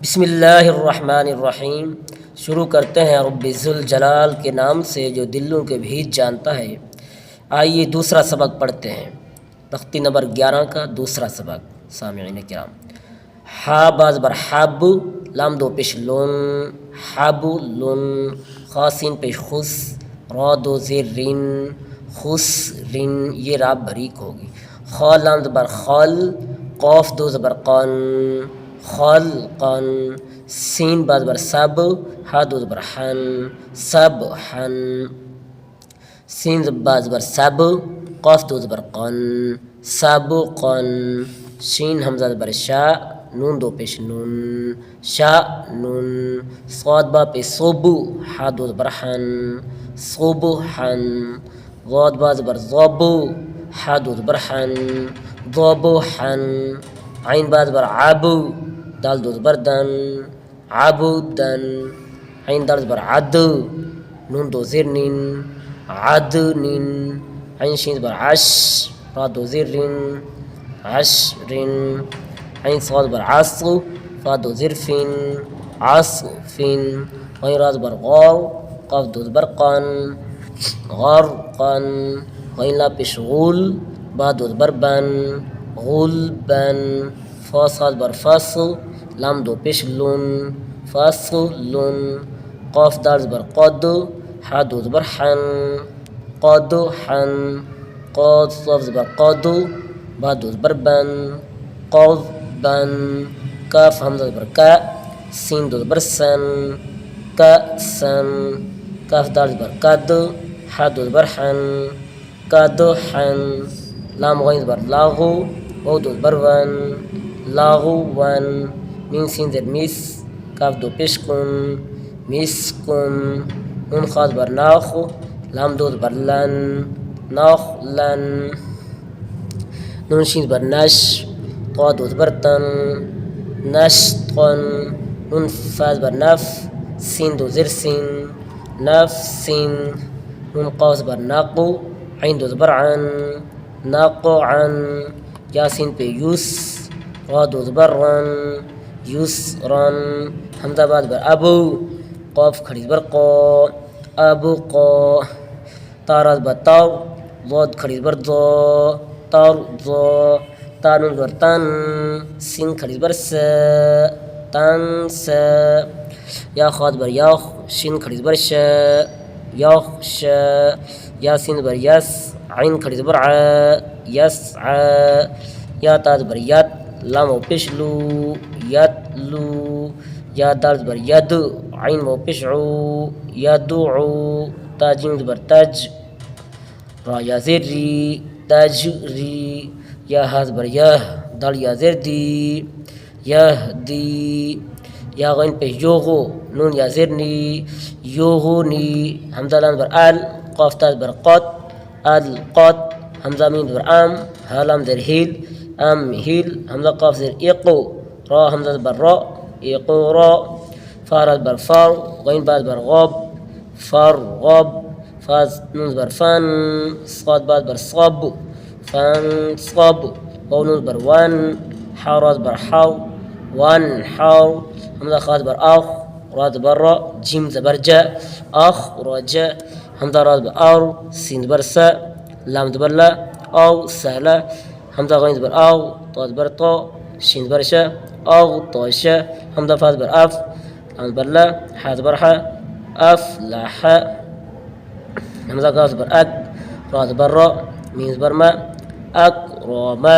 बिस्मिल्लाहिर्रहमानिर्रहीम। शुरू करते हैं रब्बिजुल जलाल के नाम से जो दिलों के भीत जानता है। आइए दूसरा सबक पढ़ते हैं। तख्ती नंबर 11 का दूसरा सबक। सामिईन किराम, हा बाज बर हाबु, लाम दो पेश लुन, हाबु लुन, खासिन पेश खुस, रा दो जेर रिन, खुस रिन, ये राब भरीक होगी। खा लाम बर खल, कौफ दो ज़बर कन, खल कन, सीन बाज बर सब, हा दो ज़बर हन, सब हन, सीन बाज बर सब, कौफ दो ज़बर कन, सब कन, शीन हमजा बर शा, नून दो पेश नून, शा नून, स्वाद बा पे सोबु, हा दो ज़बर हन, सोबु हन, ज़ाद बाज बर ज़ाबु, हा दो ज़बर हन, ज़ाबु हन, आइन बाज बर आबु, दाल दो ज़बर दन, आबु दन, आइन दाल बर आद, नून दो ज़ेर निन, आद निन, आइन शीन बर आश, रा दो ज़ेर रिन, आश रिन, आइन स्वाद बर आसु, फा दो ज़ेर फिन, आस फिन, आइन राज बर गौ, कफ दो ज़बर कन, गौर कन, आइन ला पेश गुल, बा दो ज़बर बन, गुल बन, फा साद बर फस, लाम दो पेश लुन, फस लुन, कौफ दाल बर कद, हा दो ज़बर हन, कद हन, कद सफ बर कद, बा दो ज़बर बन, कद बन, कफ हमजा बर का, सीन दो ज़बर सन, का सन, कफ दाल बर कद, हा दो ज़बर हन, कद हन, लाम गैन बर लागु, वाव दो ज़बर वन, लागु वन, मीन सीन ज़ेर मिस, काफ दो पेश कुन, मिस कुन, नून खाद बर नाख, लाम दो ज़बर लन, नाख लन, नून शीन बर नश, ता दो ज़बर तन, नश तन, नून फाज बर नफ, सीन दो ज़ेर सीन, नफ सीन, नून قاف बर नाकु, आइन दो ज़बर अन, नाकु अन, यासीन पे यूस, रा दो ज़बर रन, यूस रन, हमजा बाज बर अबु, कौफ खड़ी बर क़ा, अबु क़ा, ताराज बर ताव, ज़ाद खड़ी बर ज़ा, तार ज़ा, तानुन बर तन, सीन खड़ी बर स, तन स, या खाद बर याख, शीन खड़ी बर श, याख श, यासीन बर यस, आइन खड़ी बर आ, यस आ, या ताज बर यत, लाम व पेश लू, यत लू, या दाल बर यद, आइन व पेश उ, यदु, ताजिम बर तज, रा या ज़ेर री, तज री, या हाज बर यह, दाल या ज़ेर दी, यह दी, या गैन पे योगो, नून या ज़ेर नी, योगो नी, हमजा लाम बर अल, क़ाफ ताज बर क़त, अल क़त, हमजा मीन बर आम, हालाम ज़ेर हिल, आम हिल, हमजा क़ाफ ज़ेर इक़ो, रा हमजा बर रा, इक़ो रा, फाराज बर फार, गैन बाज बर गब, फार गब, फाज नून बर फन, साद बाज बर सब, फन सब, वाव नून बर वन, हाराज बर हाव, वन हाव, हमजा खाद बर आख, राज बर रा, जिम ज़बर जा, आख रा जा, हमजा राज बर आर, सीन बर सा, लाम ज़बर ला, आव सहला, हमजा गैन बर आव, ताज बर ता, शीन बर शा, आव ताशा, हमजा फाज बर अफ, लाम बर ला, हाज बर हा, अफ ला हा, हमजा गाज बर अक, राज बर रा, मीन बर मा, अक रा मा।